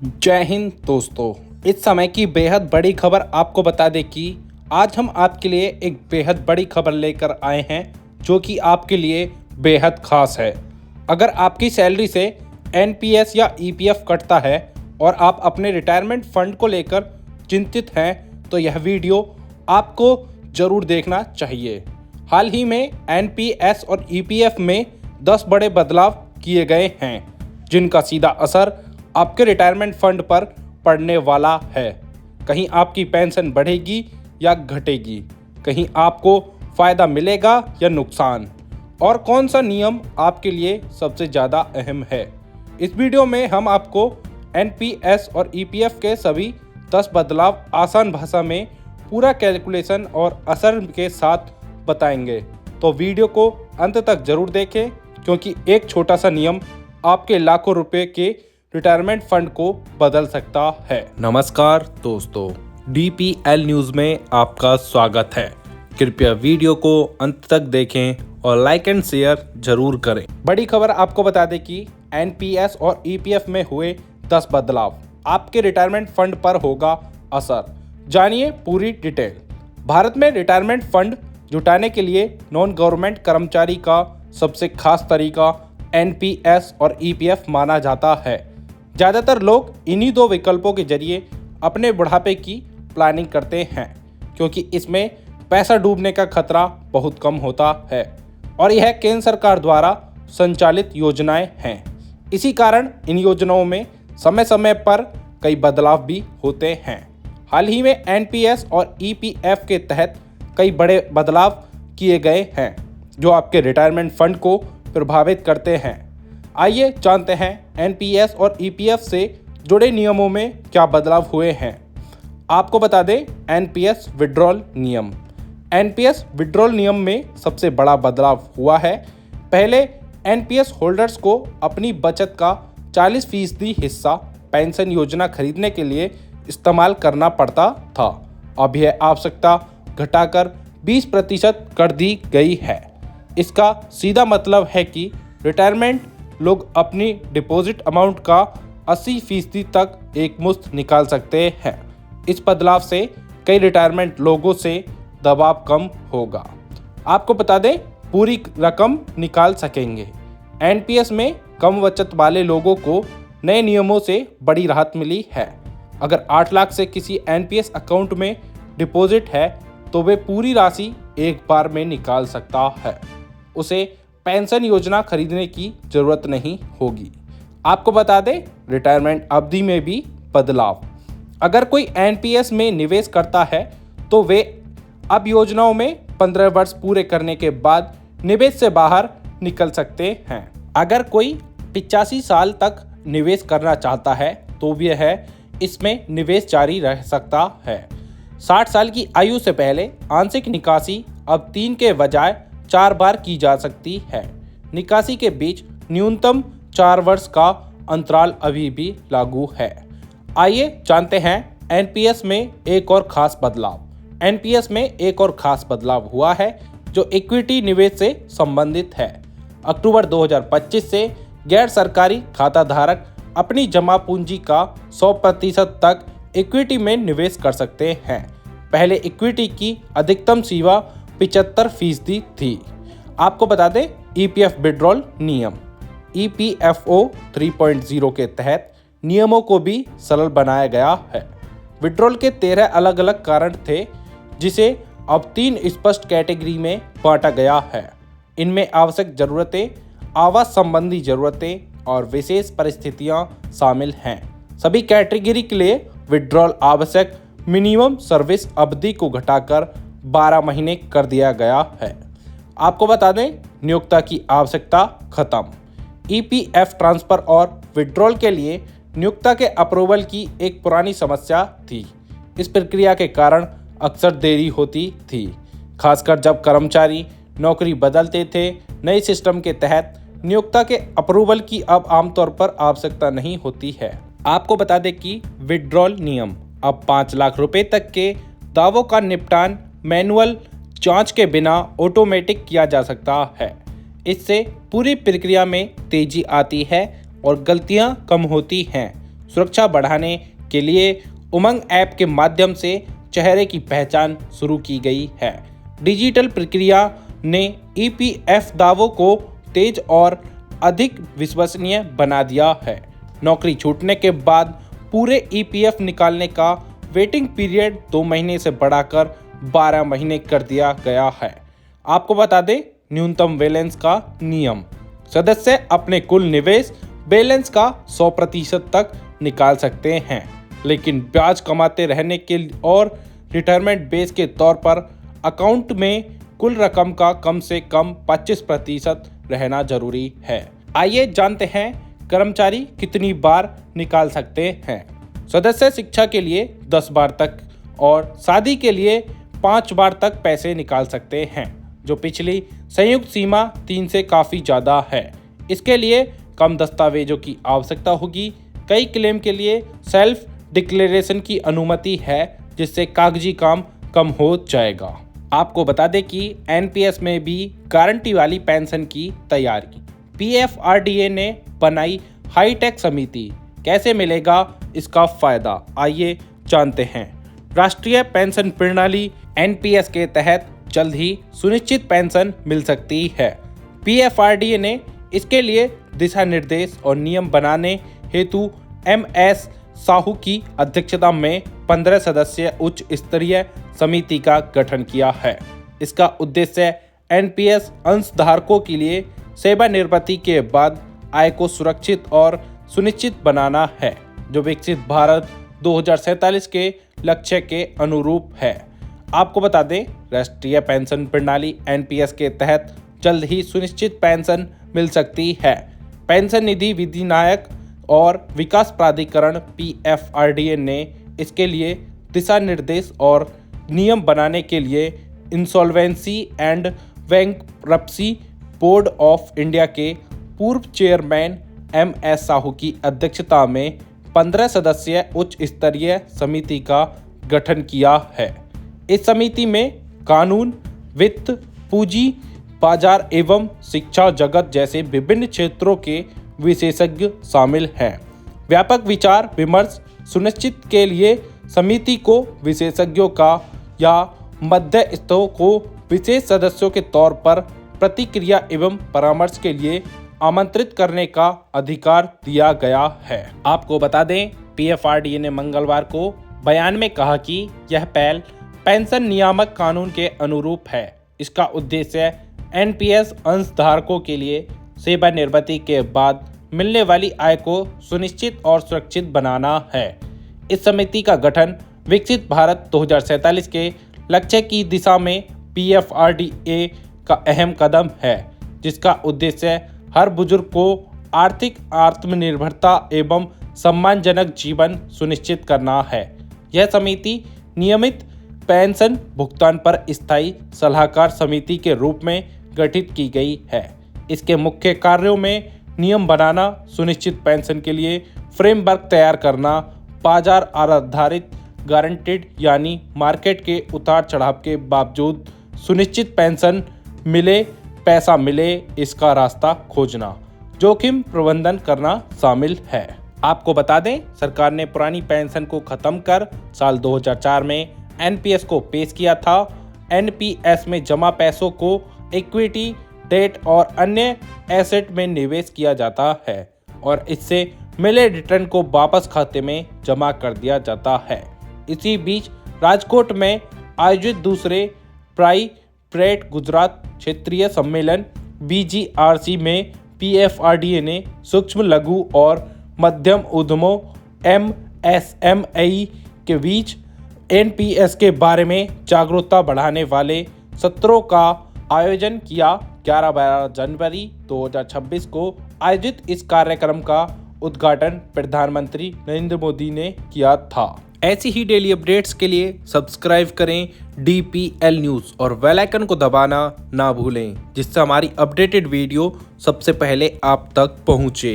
जय हिंद दोस्तों। इस समय की बेहद बड़ी खबर आपको बता दें कि आज हम आपके लिए एक बेहद बड़ी खबर लेकर आए हैं जो कि आपके लिए बेहद खास है। अगर आपकी सैलरी से एनपीएस या ईपीएफ कटता है और आप अपने रिटायरमेंट फंड को लेकर चिंतित हैं तो यह वीडियो आपको ज़रूर देखना चाहिए। हाल ही में एनपीएस और ईपीएफ में 10 बड़े बदलाव किए गए हैं जिनका सीधा असर आपके रिटायरमेंट फंड पर पड़ने वाला है। कहीं आपकी पेंशन बढ़ेगी या घटेगी, कहीं आपको फ़ायदा मिलेगा या नुकसान, और कौन सा नियम आपके लिए सबसे ज़्यादा अहम है। इस वीडियो में हम आपको एनपीएस और ईपीएफ के सभी 10 बदलाव आसान भाषा में पूरा कैलकुलेशन और असर के साथ बताएंगे। तो वीडियो को अंत तक ज़रूर देखें क्योंकि एक छोटा सा नियम आपके लाखों रुपए के रिटायरमेंट फंड को बदल सकता है। नमस्कार दोस्तों, डीपीएल न्यूज़ में आपका स्वागत है। कृपया वीडियो को अंत तक देखें और लाइक एंड शेयर जरूर करें। बड़ी खबर आपको बता दें कि एनपीएस और ईपीएफ में हुए 10 बदलाव आपके रिटायरमेंट फंड पर होगा असर। जानिए पूरी डिटेल। भारत में रिटायरमेंट फंड जुटाने के लिए नॉन गवर्नमेंट कर्मचारी का सबसे खास तरीका एनपीएस और ईपीएफ माना जाता है। ज़्यादातर लोग इन्हीं दो विकल्पों के जरिए अपने बुढ़ापे की प्लानिंग करते हैं क्योंकि इसमें पैसा डूबने का खतरा बहुत कम होता है और यह केंद्र सरकार द्वारा संचालित योजनाएं हैं। इसी कारण इन योजनाओं में समय समय पर कई बदलाव भी होते हैं। हाल ही में एनपीएस और ईपीएफ के तहत कई बड़े बदलाव किए गए हैं जो आपके रिटायरमेंट फंड को प्रभावित करते हैं। आइए जानते हैं एनपीएस और ईपीएफ से जुड़े नियमों में क्या बदलाव हुए हैं। आपको बता दें एनपीएस विड्रॉल नियम। एनपीएस विड्रॉल नियम में सबसे बड़ा बदलाव हुआ है। पहले एनपीएस होल्डर्स को अपनी बचत का 40% हिस्सा पेंशन योजना खरीदने के लिए इस्तेमाल करना पड़ता था। अब यह आवश्यकता घटाकर 20% कर दी गई है। इसका सीधा मतलब है कि रिटायरमेंट लोग अपनी डिपॉजिट अमाउंट का 80% तक एक मुश्त निकाल सकते हैं। इस बदलाव से कई रिटायरमेंट लोगों से दबाव कम होगा। आपको बता दें पूरी रकम निकाल सकेंगे। एनपीएस में कम बचत वाले लोगों को नए नियमों से बड़ी राहत मिली है। अगर 8 लाख से किसी एनपीएस अकाउंट में डिपॉजिट है तो वे पूरी राशि एक बार में निकाल सकता है। उसे पेंशन योजना खरीदने की जरूरत नहीं होगी। आपको बता दें रिटायरमेंट अवधि में भी बदलाव। अगर कोई एनपीएस में निवेश करता है तो वे अब योजनाओं में 15 वर्ष पूरे करने के बाद निवेश से बाहर निकल सकते हैं। अगर कोई 85 साल तक निवेश करना चाहता है तो भी है इसमें निवेश जारी रह सकता है। 60 साल की आयु से पहले आंशिक निकासी अब 3 के बजाय 4 बार की जा सकती है। निकासी के बीच न्यूनतम 4 वर्ष का अंतराल अभी भी लागू है। आइए जानते हैं एनपीएस में एक और खास बदलाव। एनपीएस में एक और खास बदलाव हुआ है जो इक्विटी निवेश से संबंधित है। अक्टूबर 2025 से गैर सरकारी खाता धारक अपनी जमा पूंजी का 100% तक इक्विटी में निवेश कर सकते हैं। पहले इक्विटी की अधिकतम सीमा 75% थी। आपको बता दें ईपीएफ विड्रॉल नियम। ईपीएफओ 3.0 के तहत नियमों को भी सरल बनाया गया है। विड्रॉल के 13 अलग अलग कारण थे जिसे अब 3 स्पष्ट कैटेगरी में बांटा गया है। इनमें आवश्यक ज़रूरतें, आवास संबंधी ज़रूरतें और विशेष परिस्थितियां शामिल हैं। सभी कैटेगरी के लिए विड्रॉल आवश्यक मिनिमम सर्विस अवधि को घटाकर 12 महीने कर दिया गया है। आपको बता दें नियोक्ता की आवश्यकता खत्म। ईपीएफ ट्रांसफर और विड्रॉल के लिए नियोक्ता के अप्रूवल की एक पुरानी समस्या थी। इस प्रक्रिया के कारण अक्सर देरी होती थी, खासकर जब कर्मचारी नौकरी बदलते थे। नए सिस्टम के तहत नियोक्ता के अप्रूवल की अब आमतौर पर आवश्यकता नहीं होती है। आपको बता दें कि विड्रॉल नियम अब 5 लाख रुपए तक के दावों का निपटान मैनुअल जांच के बिना ऑटोमेटिक किया जा सकता है। इससे पूरी प्रक्रिया में तेजी आती है और गलतियां कम होती हैं। सुरक्षा बढ़ाने के लिए उमंग ऐप के माध्यम से चेहरे की पहचान शुरू की गई है। डिजिटल प्रक्रिया ने ईपीएफ दावों को तेज और अधिक विश्वसनीय बना दिया है। नौकरी छूटने के बाद पूरे ईपीएफ निकालने का वेटिंग पीरियड 2 महीने से बढ़ाकर 12 महीने कर दिया गया है। आपको बता दें, न्यूनतम बैलेंस का नियम। सदस्य अपने कुल निवेश बैलेंस का 100% तक निकाल सकते हैं, लेकिन ब्याज कमाते रहने के और रिटायरमेंट बेस के तौर पर अकाउंट में कुल रकम का कम से कम 25% रहना जरूरी है। आइए जानते हैं कर्मचारी कितनी बार निकाल सकते हैं। सदस्य शिक्षा के लिए 10 बार तक और शादी के लिए 5 बार तक पैसे निकाल सकते हैं, जो पिछली संयुक्त सीमा 3 से काफ़ी ज़्यादा है। इसके लिए कम दस्तावेजों की आवश्यकता होगी। कई क्लेम के लिए सेल्फ डिक्लेरेशन की अनुमति है, जिससे कागजी काम कम हो जाएगा। आपको बता दें कि एनपीएस में भी गारंटी वाली पेंशन की तैयारी। पीएफआरडीए ने बनाई हाईटेक समिति। कैसे मिलेगा इसका फायदा, आइए जानते हैं। राष्ट्रीय पेंशन प्रणाली एनपीएस के तहत जल्द ही सुनिश्चित पेंशन मिल सकती है। पीएफआरडीए ने इसके लिए दिशा निर्देश और नियम बनाने हेतु एमएस साहू की अध्यक्षता में 15 सदस्यीय उच्च स्तरीय समिति का गठन किया है। इसका उद्देश्य एनपीएस अंशधारकों के लिए सेवानिवृत्ति के बाद आय को सुरक्षित और सुनिश्चित बनाना है, जो विकसित भारत 2047 के लक्ष्य के अनुरूप है। आपको बता दें, राष्ट्रीय पेंशन प्रणाली एनपीएस के तहत जल्द ही सुनिश्चित पेंशन मिल सकती है। पेंशन निधि विधिनायक और विकास प्राधिकरण पीएफआरडीए ने इसके लिए दिशा निर्देश और नियम बनाने के लिए insolvency and bankruptcy board of India के पूर्व चेयरमैन एमएस साहू की अध्यक्षता में 15 सदस्यीय उच्च स्तरीय समिति का गठन किया है। इस समिति में कानून, वित्त, पूंजी बाजार एवं शिक्षा जगत जैसे विभिन्न क्षेत्रों के विशेषज्ञ शामिल हैं। व्यापक विचार विमर्श सुनिश्चित के लिए समिति को विशेषज्ञों का या मध्यस्थों को विशेष सदस्यों के तौर पर प्रतिक्रिया एवं परामर्श के लिए आमंत्रित करने का अधिकार दिया गया है। आपको बता दें, पीएफआरडीए ने मंगलवार को बयान में कहा कि यह पहल पेंशन नियामक कानून के अनुरूप है। इसका उद्देश्य एनपीएस अंशधारकों के लिए सेवानिवृत्ति के बाद मिलने वाली आय को सुनिश्चित और सुरक्षित बनाना है। इस समिति का गठन विकसित भारत 2047 के लक्ष्य की दिशा में पीएफआरडीए का अहम कदम है, जिसका उद्देश्य हर बुजुर्ग को आर्थिक आत्मनिर्भरता एवं सम्मानजनक जीवन सुनिश्चित करना है। यह समिति नियमित पेंशन भुगतान पर स्थायी सलाहकार समिति के रूप में गठित की गई है। इसके मुख्य कार्यों में नियम बनाना, सुनिश्चित पेंशन के लिए फ्रेमवर्क तैयार करना, बाजार आधारित गारंटीड यानी मार्केट के उतार चढ़ाव के बावजूद सुनिश्चित पेंशन मिले, पैसा मिले इसका रास्ता खोजना, जोखिम प्रबंधन करना शामिल है। आपको बता दें, सरकार ने पुरानी पेंशन को खत्म कर साल 2004 में एनपीएस को पेश किया था। एनपीएस में जमा पैसों को इक्विटी, डेट और अन्य एसेट में निवेश किया जाता है और इससे मिले रिटर्न को वापस खाते में जमा कर दिया जाता है। इसी बीच राजकोट में आयोजित दूसरे प्राइवेट गुजरात क्षेत्रीय सम्मेलन बीजीआरसी में पीएफआरडीए ने सूक्ष्म, लघु और मध्यम उद्यमों एमएसएमई के बीच एनपीएस के बारे में जागरूकता बढ़ाने वाले सत्रों का आयोजन किया। 11-12 जनवरी 2026 को आयोजित इस कार्यक्रम का उद्घाटन प्रधानमंत्री नरेंद्र मोदी ने किया था। ऐसी ही डेली अपडेट्स के लिए सब्सक्राइब करें DPL न्यूज़ और बेल आइकन को दबाना ना भूलें, जिससे हमारी अपडेटेड वीडियो सबसे पहले आप तक पहुंचे।